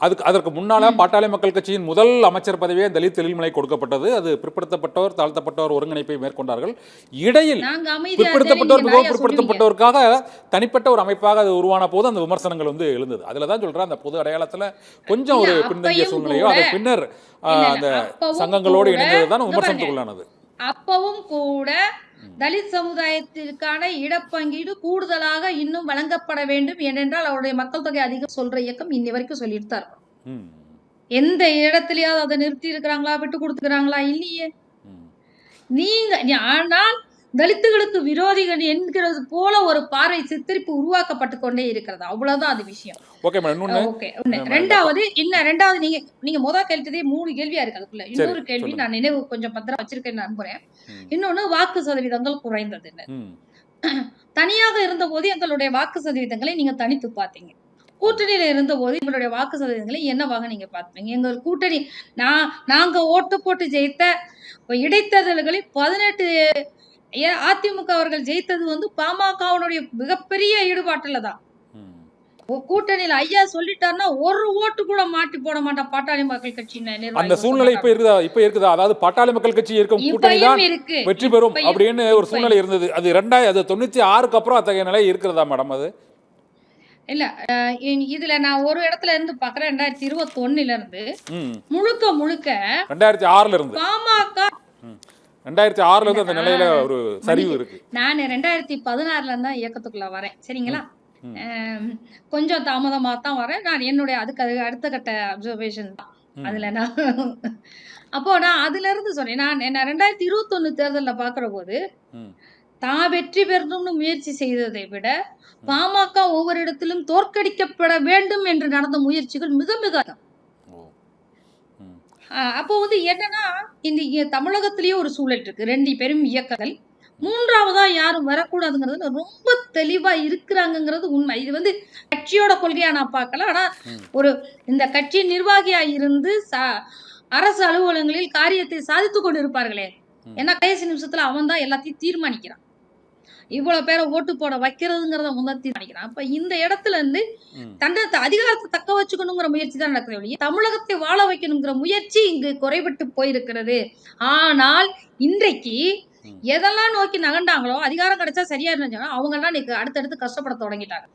அதற்கு முன்னால பாட்டாளி மக்கள் கட்சியின் முதல் அமைச்சர் பதவியே தலித் எழில்மலை கொடுக்கப்பட்டது. அது பிற்படுத்தப்பட்டோர் தாழ்த்தப்பட்டோர் ஒருங்கிணைப்பை மேற்கொண்டார்கள். இடையில் பிற்படுத்தப்பட்டோர் மிகவும் பிற்படுத்தப்பட்டோருக்காக தனிப்பட்ட ஒரு அமைப்பாக அது உருவான போது அந்த விமர்சனங்கள் எழுந்தது. அதுல தான் சொல்றேன், அந்த பொது அடையாளத்துல கொஞ்சம் ஒரு பின்தங்கிய சூழ்நிலையோ அது பின்னர் அந்த சங்கங்களோடு இணைந்ததுதான் விமர்சனத்துக்குள்ளானது. அப்பவும் கூட தலித் சமுதாயத்திற்கான இடப்பங்கீடு கூடுதலாக இன்னும் வழங்கப்பட வேண்டும். ஏனென்றால் அவருடைய மக்கள் தொகை அதிகம் சொல்ற இயக்கம் இன்னி வரைக்கும் சொல்லிட்டு தான் இருக்கும். எந்த இடத்துலயாவது அதை நிறுத்தி இருக்கிறாங்களா, விட்டு கொடுத்துக்கிறாங்களா? இல்லையே. நீங்க ஆனால் தலித்துகளுக்கு விரோதிகள் என்கிறது போல ஒரு பார்வை சித்தரிப்பு உருவாக்கப்பட்டு கொண்டே இருக்கிறது. அவ்வளவுதான் அது விஷயம். ரெண்டாவது நீங்க முதல் கேள்வியே 3 கேள்வியா இருக்கு. அதுக்குள்ள இன்னொரு கேள்வி நான் நினைவு கொஞ்சம் பத்திரம் வச்சிருக்கேன்னு நம்புறேன். இன்னொன்னு வாக்கு சதவீதங்கள் குறைந்தது. தனியாக இருந்த போது எங்களுடைய வாக்கு சதவீதங்களை நீங்க தனித்து பார்த்தீங்க. கூட்டணியில இருந்த போது எங்களுடைய வாக்கு சதவீதங்களை என்னவாக நீங்க பாத்தீங்க? எங்கள் கூட்டணி நாங்க ஓட்டு போட்டு ஜெயித்த இடைத்தேர்தல்களில் 18 அதிமுக அவர்கள் ஜெயித்தது பாமகவுடைய மிகப்பெரிய ஈடுபாட்டுல தான். கூட்டணியில ஐயா சொல்லிட்டாருன்னா ஒரு ஓட்டு கூட மாட்டி போட மாட்டான் பாட்டாளி மக்கள் கட்சி. அந்த சூழ்நிலை இப்ப இருக்குதா? அதாவது பாட்டாளி மக்கள் கட்சி இருக்கும் கூட்டணி தான் வெற்றி பெறும் அப்படின்னு ஒரு சூழ்நிலை இருந்தது. அது 1996க்கு அப்புறம் அத்தகைய நிலை இருக்கிறதா மேடம்? அது இல்ல, இதுல நான் ஒரு இடத்துல இருந்து பாக்குறேன். 2021 இருந்து முழுக்க 2006ல இருந்து பாமக 2006ல இருந்து அந்த நிலையில ஒரு சரிவு இருக்கு. நான் 2016ல இருந்தா இயக்கத்துக்குள்ள வரேன். சரிங்களா? கொஞ்சம் தாமதமா தான் வரேன். நான் என்னுடைய அதுக்கு அடுத்த கட்ட அப்சர்வேஷன் தான் அதுல நான் அப்போ நான் அதுல இருந்து சொன்னேன். நான் 2021 தேர்தல்ல பாக்குற போது தான் வெற்றி பெறணும்னு முயற்சி செய்ததை விட பாமக ஒவ்வொரு இடத்திலும் தோற்கடிக்கப்பட வேண்டும் என்று நடந்த முயற்சிகள் மிக மிக அப்போ என்னன்னா இந்த தமிழகத்திலேயே ஒரு சூழல் இருக்கு. 2 பெரும் இயக்கங்கள், மூன்றாவதா யாரும் வரக்கூடாதுங்கிறது ரொம்ப தெளிவா இருக்கிறாங்கிறது உண்மை. இது கட்சியோட கொள்கையா நான் பார்க்கல. ஆனா ஒரு இந்த கட்சி நிர்வாகியா இருந்து அரசு அலுவலகங்களில் காரியத்தை சாதித்து கொண்டு இருப்பார்களே. ஏன்னா கடைசி நிமிஷத்துல அவன் தான் எல்லாத்தையும் தீர்மானிக்கிறான். இவ்வளவு பேரை ஓட்டு போட வைக்கிறதுங்கிறத முதல் தீர்மானிக்கிறான். அப்ப இந்த இடத்துல இருந்து தன்னை அதிகாரத்தை தக்க வச்சுக்கணுங்கிற முயற்சி தான் நடக்குது. தமிழகத்தை வாழ வைக்கணுங்கிற முயற்சி இங்கு குறைபட்டு போயிருக்கிறது. ஆனால் இன்றைக்கு எதெல்லாம் நோக்கி நகண்டாங்களோ, அதிகாரம் கிடைச்சா சரியா இருந்தாங்க, அவங்க எல்லாம் அடுத்தடுத்து கஷ்டப்பட தொடங்கிட்டாங்க.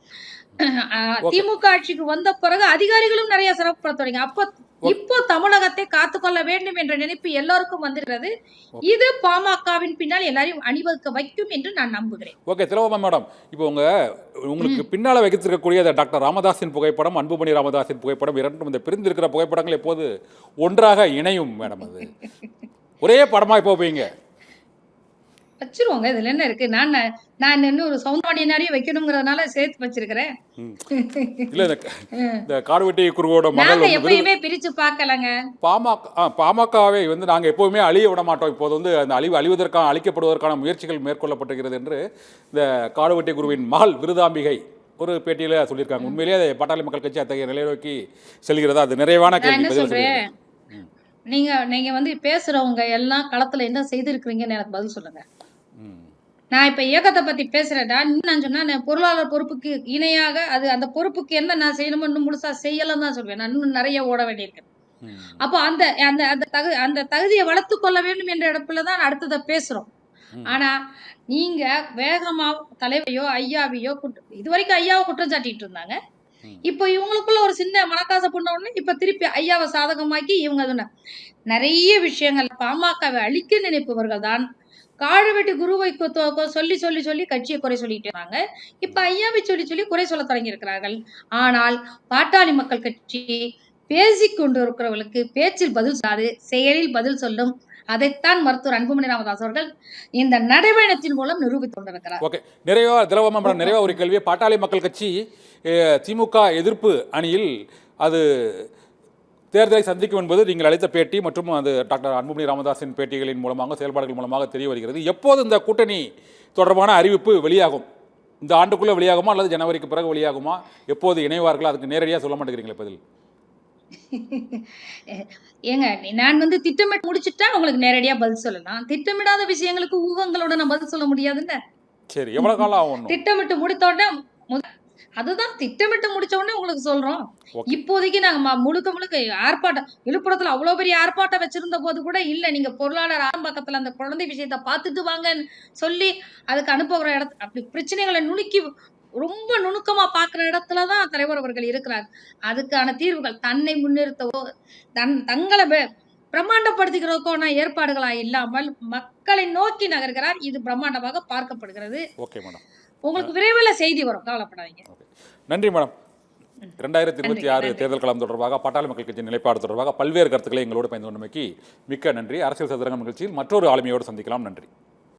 திமுக ஆட்சிக்கு வந்த பிறகு அதிகாரிகளும் நிறைய சிறப்புப்பட தொடங்கி. இப்போ தமிழகத்தை காத்துக்கொள்ள வேண்டும் என்ற நினைப்பு எல்லாருக்கும் வந்திருக்கிறது. இது பாமகவின் பின்னால் எல்லாரையும் அணிவகுக்க வைக்கும் என்று நான் நம்புகிறேன். ஓகே திலகவதி மேடம், இப்போ உங்களுக்கு பின்னால வைத்திருக்கக்கூடிய டாக்டர் ராமதாஸின் புகைப்படம், அன்புமணி ராமதாஸின் புகைப்படம், இரண்டும் இந்த பிரிந்திருக்கிற புகைப்படங்கள் எப்போது ஒன்றாக இணையும் மேடம்? அது ஒரே படமா இப்போ வைங்க வச்சிருவாங்க. இதுல என்ன இருக்கு? நான் இன்னும் ஒரு சவுந்தரபாண்டியனாரையும் வைக்கணுங்கிறதுனால சேர்த்து வச்சிருக்கிறேன். இல்ல இந்த காடுவெட்டி குருவோட மகள் எப்பயுமே பிரிச்சு பார்க்கலங்க. பாமகவை நாங்க எப்பவுமே அழிய விட மாட்டோம். இப்போது அந்த அழிவதற்கான அழிக்கப்படுவதற்கான முயற்சிகள் மேற்கொள்ளப்பட்டிருக்கிறது என்று இந்த காடுவெட்டி குருவின் மகள் விருதாம்பிகை ஒரு பேட்டியில சொல்லியிருக்காங்க. உண்மையிலேயே பாட்டாளி மக்கள் கட்சி அத்தகைய நிலை நோக்கி செல்கிறதா? அது நிறைவான கேள்வி. நீங்க பேசுறவங்க எல்லாம் களத்துல என்ன செய்திருக்கிறீங்கன்னு எனக்கு பதில் சொல்லுங்க. நான் இப்ப இயக்கத்தை பத்தி பேசுறேன்டா. நான் சொன்னா பொருளாளர் பொறுப்புக்கு இணையாக அந்த பொறுப்புக்கு என்ன நான் செய்யணும்னு முழுசா செய்யலாம் தான் சொல்வேன். நான் இன்னும் நிறைய ஓட வேண்டியிருக்கேன். அப்போ அந்த தகுதியை வளர்த்து கொள்ள வேண்டும் என்ற இடத்துலதான் அடுத்ததை பேசுறோம். ஆனா நீங்க வேகமா தலைவையோ ஐயாவையோ இதுவரைக்கும் ஐயாவை குற்றம் சாட்டிட்டு இருந்தாங்க. இப்ப இவங்களுக்குள்ள ஒரு சின்ன மனக்காசை பண்ண உடனே இப்ப திருப்பி ஐயாவை சாதகமாக்கி இவங்க நிறைய விஷயங்கள் பாமகவை அழிக்க நினைப்பவர்கள் தான் காடுவெட்டி குருவை சொல்லி சொல்லி சொல்லி கட்சியை குறை சொல்லிட்டு இருந்தாங்க. இப்ப ஐயாவை சொல்லி சொல்லி குறை சொல்ல தொடங்கி இருக்கிறார்கள். ஆனால் பாட்டாளி மக்கள் கட்சி பேசிக்கொண்டு இருக்கிறவர்களுக்கு பேச்சில் பதில் சொல்லாது, செயலில் பதில் சொல்லும். அதைத்தான் மருத்துவர் அன்புமணி ராமதாஸ் அவர்கள் இந்த நடைபயணத்தின் மூலம் நிரூபித்து கொண்டிருக்கிறார். ஓகே, நிறைவா ஒரு கேள்வி. பாட்டாளி மக்கள் கட்சி திமுக எதிர்ப்பு அணியில் அது தேர்தலை சந்திக்கும் என்பது நீங்கள் அளித்த பேட்டி மற்றும் அது டாக்டர் அன்புமணி ராமதாஸின் பேட்டிகளின் மூலமாக செயல்பாடுகள் மூலமாக தெரிய வருகிறது. எப்போது இந்த கூட்டணி தொடர்பான அறிவிப்பு வெளியாகும்? இந்த ஆண்டுக்குள்ள வெளியாகுமா அல்லது ஜனவரிக்கு பிறகு வெளியாகுமா? எப்போது இணைவார்கள்? அதுக்கு நேரடியாக சொல்ல மாட்டேங்கிறீங்களே பதில். ஏங்க, நான் திட்டமிட்டு முடிச்சுட்டா உங்களுக்கு நேரடியா பதில் சொல்லலாம். திட்டமிடாத விஷயங்களுக்கு ஊகங்களோட நான் பதில் சொல்ல முடியாதுல்ல. சரி, எவ்வளவு காலம் ஆகும்? திட்டமிட்டு முடித்தோட அதுதான் திட்டமிட்டு முடிச்ச உடனே உங்களுக்கு சொல்றோம். ஓகே. இப்போதைக்கு நாங்க முழுக்க முழுக்க ஆர்ப்பாட்டம் விழுப்புரத்துல அவ்வளோ பெரிய ஆர்ப்பாட்டம் வச்சிருந்த போது கூட இல்ல நீங்க பொருளாளர் ஆரம்பக்கத்துல அந்த குழந்தை விஷயத்த பார்த்துட்டு வாங்கன்னு சொல்லி அதுக்கு அனுப்புற அப்படி பிரச்சனைகளை நுணுக்கி ரொம்ப நுணுக்கமா பார்க்குற இடத்துல தான் தலைவர் அவர்கள் இருக்கிறார். அதுக்கான தீர்வுகள் தன்னை முன்னிறுத்தவோ தங்களை பிரம்மாண்டப்படுத்திக்கிறதுக்கான ஏற்பாடுகளா இல்லாமல் மக்களை நோக்கி நகர்கிறார். இது பிரம்மாண்டமாக பார்க்கப்படுகிறது. Okay madam. உங்களுக்கு விரைவில் செய்தி வரும், கவலைப்படாதீங்க. ஓகே. நன்றி மேடம். நன்றி 2026 நன்றி தேர்தல் களம் தொடர்பாக பாட்டாளி மக்கள் கட்சி நிலைப்பாடு தொடர்பாக பல்வேறு கருத்துக்களை எங்களோடு பகிர்ந்து கொண்டமைக்கு மிக்க நன்றி. அரசியல் சதுரங்கம் நிகழ்ச்சியில் மற்றொரு ஆளுமையோடு சந்திக்கலாம். நன்றி.